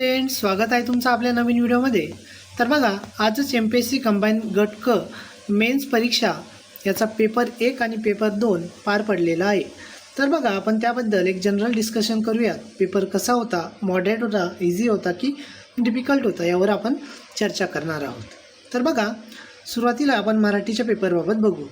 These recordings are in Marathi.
फ्रेंड्स, स्वागत आहे तुमचं आपल्या नवीन व्हिडिओमध्ये। तर बघा, आजच MPSC कंबाईन गट क मेन्स परीक्षा याचा पेपर 1 आणि पेपर 2 पार पडलेला आहे। तर बघा, आपण त्याबद्दल एक जनरल डिस्कशन करूयात। पेपर कसा होता, मॉडरेट होता, इझी होता की डिफिकल्ट होता, यावर आपण चर्चा करणार आहोत। तर बघा, सुरुवातीला आपण मराठीच्या पेपरबाबत बघू।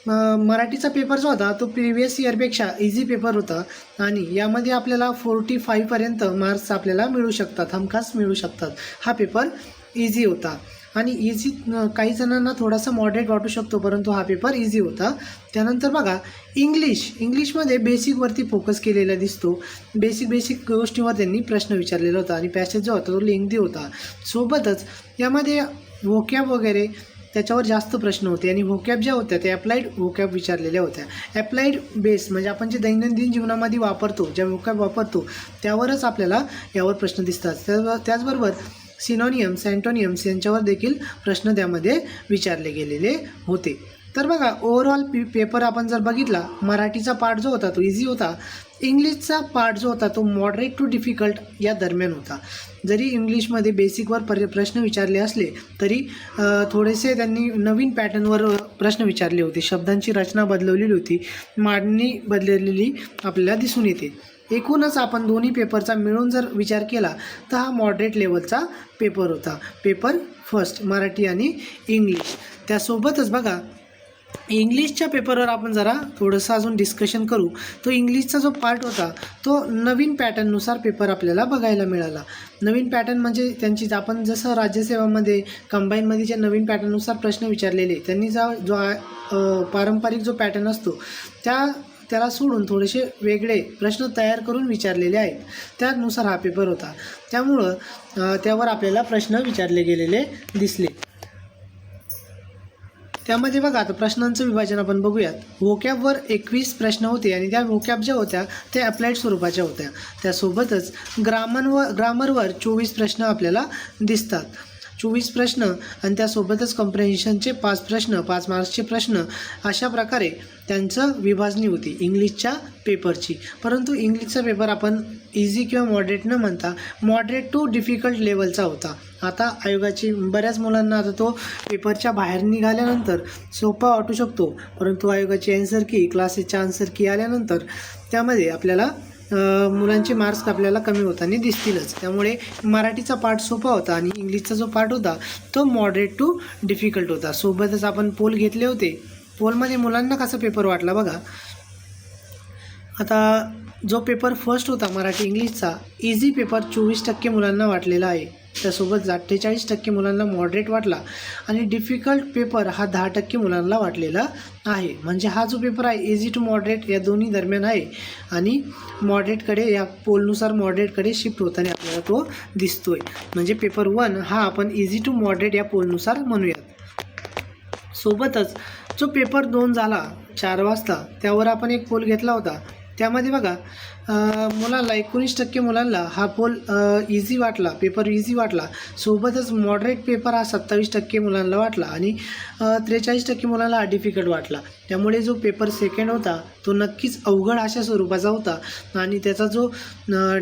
मराठीचा पेपर जो होता तो प्रिव्हियस इयरपेक्षा इझी पेपर होता आणि यामध्ये आपल्याला 45 पर्यंत मार्क्स आपल्याला मिळू शकतात, हमखास मिळू शकतात। हा पेपर इझी होता आणि इझी काही जणांना थोडासा मॉडरेट वाटू शकतो, परंतु हा पेपर इझी होता। त्यानंतर बघा, इंग्लिशमध्ये बेसिकवरती फोकस केलेला दिसतो। बेसिक गोष्टींवर त्यांनी प्रश्न विचारलेला होता आणि पॅसेज जो होता तो लेंथी होता। सोबतच यामध्ये व्होकॅब वगैरे त्याच्यावर जास्त प्रश्न होते आणि व्होकॅब ज्या होत्या त्या ॲप्लाइड व्होकॅब विचारलेल्या होत्या। ॲप्लाइड बेस म्हणजे आपण जे दैनंदिन जीवनामध्ये वापरतो, ज्या व्होकॅब वापरतो त्यावरच आपल्याला यावर प्रश्न दिसतात। त्याचबरोबर सिनोनियम्स, अँटोनियम्स यांच्यावर देखील प्रश्न त्यामध्ये विचारले गेलेले होते। तर बघा, ओव्हरऑल पेपर आपण जर बघितला, मराठीचा पार्ट जो होता तो इझी होता। इंग्लिशचा पार्ट जो होता तो मॉडरेट टू डिफिकल्ट या दरम्यान होता। जरी इंग्लिशमध्ये बेसिकवर प्रश्न विचारले असले तरी थोडेसे त्यांनी नवीन पॅटर्नवर प्रश्न विचारले होते। शब्दांची रचना बदलवलेली होती, मांडणी बदललेली आपल्याला दिसून येते। एकूणच आपण दोन्ही पेपरचा मिळून जर विचार केला तर हा मॉडरेट लेवलचा पेपर होता, पेपर फर्स्ट मराठी आणि इंग्लिश। त्यासोबतच बघा, इंग्लिशच्या पेपरवर आपण जरा थोडंसं अजून डिस्कशन करू। तो इंग्लिशचा जो पार्ट होता तो नवीन पॅटर्ननुसार पेपर आपल्याला बघायला मिळाला। नवीन पॅटर्न म्हणजे त्यांची आपण जसं राज्यसेवामध्ये कंबाईनमध्ये जे नवीन पॅटर्ननुसार प्रश्न विचारलेले, त्यांनी जो पारंपरिक जो पॅटर्न असतो त्याला सोडून थोडेसे वेगळे प्रश्न तयार करून विचारलेले आहेत, त्यानुसार हा पेपर होता। त्यामुळं त्यावर आपल्याला प्रश्न विचारले गेलेले दिसले। त्यामध्ये बघा, आता प्रश्नांचं विभाजन आपण बघूयात। व्होकॅबवर 21 प्रश्न होते आणि त्या व्होकॅब ज्या होत्या त्या अप्लाइड स्वरूपाच्या होत्या। त्यासोबतच ग्रामरवर 24 प्रश्न आपल्याला दिसतात, 24 प्रश्न आणि त्यासोबतच कॉम्प्रिहेन्शनचे 5 प्रश्न, 5 मार्क्सचे प्रश्न, अशा प्रकारे त्यांचं विभाजणी होती इंग्लिशच्या पेपरची। परंतु इंग्लिशचा पेपर आपण इझी किंवा मॉडरेट न म्हणता मॉडरेट टू डिफिकल्ट लेवलचा होता। आता आयोगाची बऱ्याच मुलांना आता तो पेपरच्या बाहेर निघाल्यानंतर सोपा वाटू शकतो, परंतु आयोगाची आन्सर की, क्लासेसच्या आन्सर की आल्यानंतर त्यामध्ये आपल्याला मुलांचे मार्क्स आपल्याला कमी होताना दिसतीलच। त्यामुळे मराठीचा पार्ट सोपा होता आणि इंग्लिशचा जो पार्ट होता तो मॉडरेट टू डिफिकल्ट होता। सोबतच आपण पोल घेतले होते, पोलमध्ये मुलांना कसा पेपर वाटला बघा। आता जो पेपर फर्स्ट होता मराठी इंग्लिशचा, इझी पेपर 24% मुलांना वाटलेला आहे। त्यासोबत 48% मुलांना मॉडरेट वाटला आणि डिफिकल्ट पेपर हा 10% मुलांना वाटलेला आहे। म्हणजे हा जो पेपर आहे इझी टू मॉडरेट या दोन्ही दरम्यान आहे आणि मॉडरेटकडे, या पोलनुसार मॉडरेटकडे शिफ्ट होताना आपल्याला तो दिसतोय। म्हणजे पेपर 1 हा आपण इझी टू मॉडरेट या पोलनुसार म्हणूयात। सोबतच जो पेपर 2 झाला 4 वाजता, त्यावर आपण एक पोल घेतला होता। त्यामध्ये बघा, मुलांना 19% मुलांना हा पोल इझी वाटला, पेपर इझी वाटला। सोबतच मॉडरेट पेपर हा 27% मुलांना वाटला आणि 43% मुलांना हा डिफिकल्ट वाटला। त्यामुळे जो पेपर सेकंड होता तो नक्कीच अवघड अशा स्वरूपाचा होता आणि त्याचा जो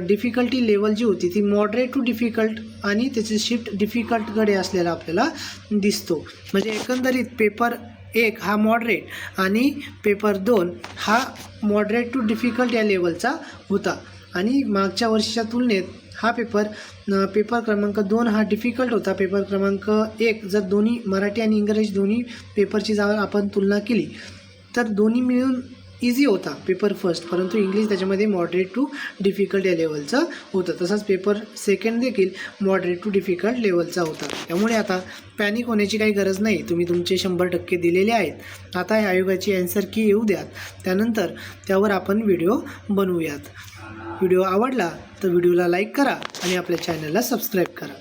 डिफिकल्टी लेवल जी होती ती मॉडरेट टू डिफिकल्ट आणि त्याची शिफ्ट डिफिकल्टकडे असलेला आपल्याला दिसतो। म्हणजे एकंदरीत पेपर 1 हा मॉडरेट आणि पेपर 2 हा मॉडरेट टू डिफिकल्ट या लेवलचा होता आणि मागच्या वर्षीच्या तुलनेत हा पेपर क्रमांक 2 हा डिफिकल्ट होता। पेपर क्रमांक 1 जर दोन्ही मराठी आणि इंग्रजी दोन्ही पेपरची जर आपण तुलना केली तर दोन्ही मिळून इझी होता पेपर फर्स्ट, परंतु इंग्लिश त्याच्यामध्ये मॉडरेट टू डिफिकल्ट या लेवलचं होतं। तसंच पेपर सेकंड देखील मॉडरेट टू डिफिकल्ट लेवलचा होता। त्यामुळे आता पॅनिक होण्याची काही गरज नाही, तुम्ही तुमचे 100% दिलेले आहेत। आता या आयोगाची आन्सर की येऊ द्यात, त्यानंतर त्यावर आपण व्हिडिओ बनवूयात। व्हिडिओ आवडला तर व्हिडिओला लाईक करा आणि आपल्या चॅनलला सबस्क्राईब करा।